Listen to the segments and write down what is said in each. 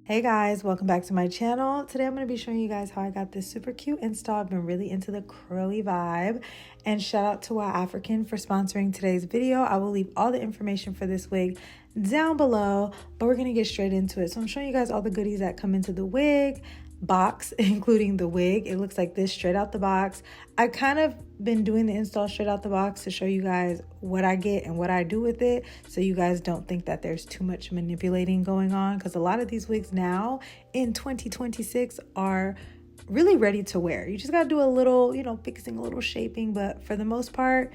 Hey guys, welcome back to my channel. Today I'm going to be showing you guys how I got this super cute install. I've been really into the curly vibe, and shout out to wowafrican for sponsoring today's video. I will leave all the information for this wig down below, but we're going to get straight into it. So I'm showing you guys all the goodies that come into the wig box, including the wig. It looks like this straight out the box. I kind of been doing the install straight out the box to show you guys what I get and what I do with it, so you guys don't think that there's too much manipulating going on, because a lot of these wigs now in 2026 are really ready to wear. You just got to do a little, fixing, a little shaping, but for the most part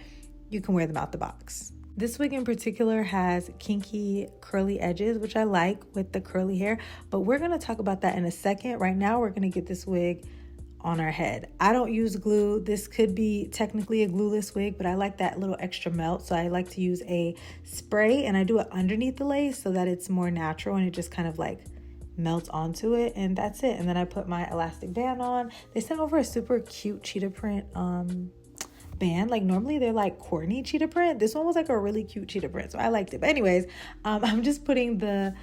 you can wear them out the box. This wig in particular has kinky curly edges, which I like with the curly hair, but we're going to talk about that in a second. Right now, we're going to get this wig on our head. I don't use glue. This could be technically a glueless wig, but I like that little extra melt. So I like to use a spray, and I do it underneath the lace so that it's more natural and it just kind of like melts onto it, and that's it. And then I put my elastic band on. They sent over a super cute cheetah print band. Like normally they're like corny cheetah print. This one was like a really cute cheetah print, so I liked it. But anyways, I'm just putting the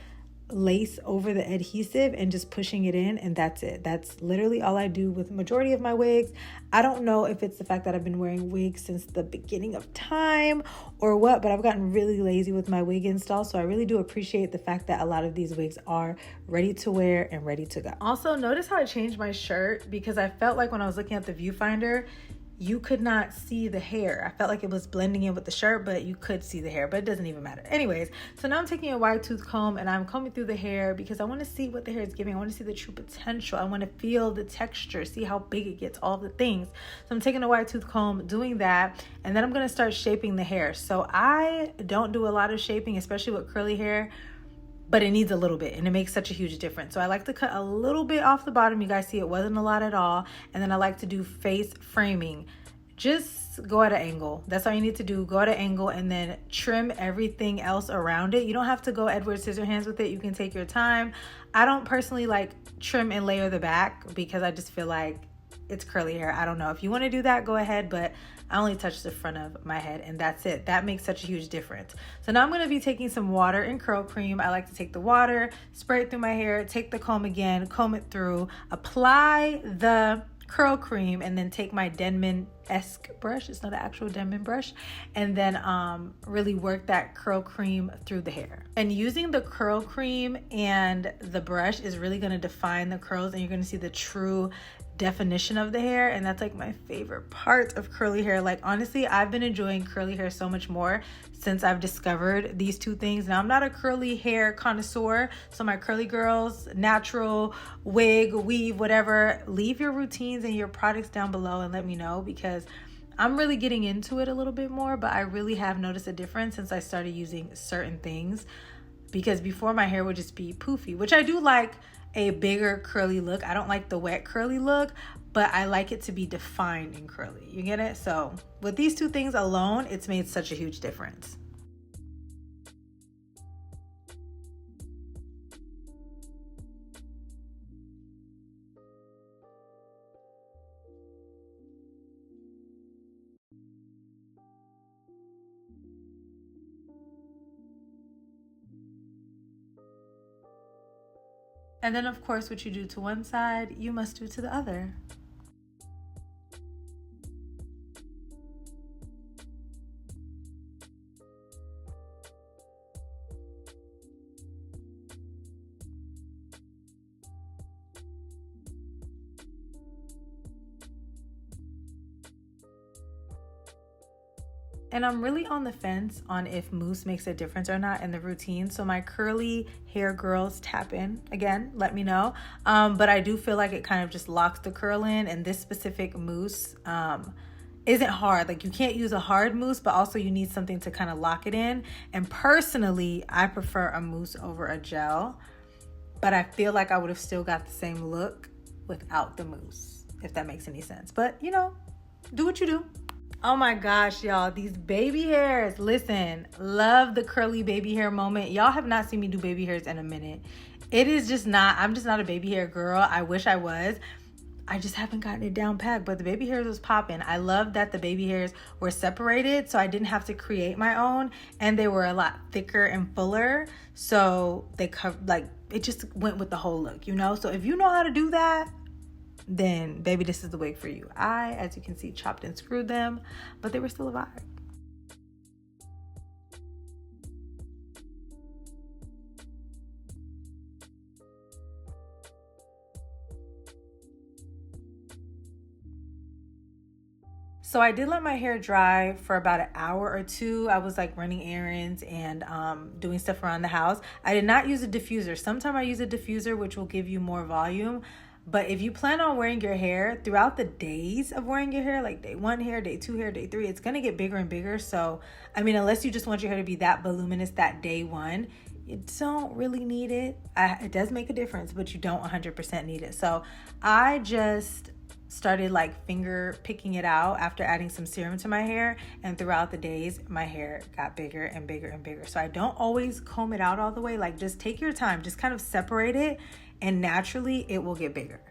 lace over the adhesive and just pushing it in, and that's it. That's literally all I do with the majority of my wigs. I don't know if it's the fact that I've been wearing wigs since the beginning of time or what, but I've gotten really lazy with my wig install, so I really do appreciate the fact that a lot of these wigs are ready to wear and ready to go. Also, notice how I changed my shirt, because I felt like when I was looking at the viewfinder, you could not see the hair. I felt like it was blending in with the shirt, but you could see the hair, but it doesn't even matter. Anyways, so now I'm taking a wide tooth comb and I'm combing through the hair because I want to see what the hair is giving. I want to see the true potential. I want to feel the texture, see how big it gets, all the things. So I'm taking a wide tooth comb, doing that, and then I'm going to start shaping the hair. So I don't do a lot of shaping, especially with curly hair, but it needs a little bit, and it makes such a huge difference. So I like to cut a little bit off the bottom. You guys see it wasn't a lot at all. And then I like to do face framing. Just go at an angle. That's all you need to do. Go at an angle and then trim everything else around it. You don't have to go Edward Scissorhands with it. You can take your time. I don't personally like trim and layer the back because I just feel like it's curly hair. I don't know. If you want to do that, go ahead, but I only touch the front of my head and that's it. That makes such a huge difference. So now I'm going to be taking some water and curl cream. I like to take the water, spray it through my hair, take the comb again, comb it through, apply the curl cream, and then take my Denman-esque brush. It's not an actual Denman brush, and then really work that curl cream through the hair. And using the curl cream and the brush is really going to define the curls, and you're going to see the true definition of the hair. And that's like my favorite part of curly hair. Like honestly, I've been enjoying curly hair so much more since I've discovered these two things. Now I'm not a curly hair connoisseur, so my curly girls, natural, wig, weave, whatever, leave your routines and your products down below and let me know, because I'm really getting into it a little bit more. But I really have noticed a difference since I started using certain things, because before my hair would just be poofy, which I do like a bigger curly look. I don't like the wet curly look, but I like it to be defined and curly. You get it? So with these two things alone, it's made such a huge difference. And then of course, what you do to one side, you must do to the other. And I'm really on the fence on if mousse makes a difference or not in the routine. So my curly hair girls, tap in again, let me know. But I do feel like it kind of just locks the curl in, and this specific mousse isn't hard. Like you can't use a hard mousse, but also you need something to kind of lock it in. And personally, I prefer a mousse over a gel, but I feel like I would have still got the same look without the mousse, if that makes any sense. But do what you do. Oh my gosh, y'all, these baby hairs. Listen, love the curly baby hair moment. Y'all have not seen me do baby hairs in a minute. It is just not, I'm just not a baby hair girl. I wish I was. I just haven't gotten it down packed, but the baby hairs was popping. I love that the baby hairs were separated, so I didn't have to create my own, and they were a lot thicker and fuller, so they covered, like, it just went with the whole look, you know? So if you know how to do that, then baby, this is the wig for you. I, as you can see, chopped and screwed them, but they were still a vibe. So I did let my hair dry for about an hour or two. I was like running errands and doing stuff around the house. I did not use a diffuser. Sometimes I use a diffuser, which will give you more volume. But if you plan on wearing your hair throughout the days of wearing your hair, like day 1 hair, day 2 hair, day 3, it's going to get bigger and bigger. So, I mean, unless you just want your hair to be that voluminous that day 1, you don't really need it. It does make a difference, but you don't 100% need it. So I just started like finger picking it out after adding some serum to my hair, and throughout the days my hair got bigger and bigger and bigger. So I don't always comb it out all the way. Like, just take your time, just kind of separate it, and naturally it will get bigger.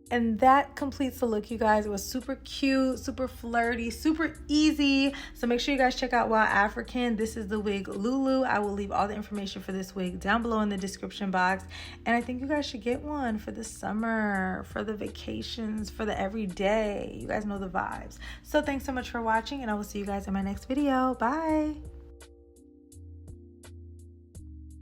And that completes the look, you guys. It was super cute, super flirty, super easy. So make sure you guys check out wowafrican. This is the wig Lulu. I will leave all the information for this wig down below in the description box. And I think you guys should get one for the summer, for the vacations, for the everyday. You guys know the vibes. So thanks so much for watching, and I will see you guys in my next video. Bye.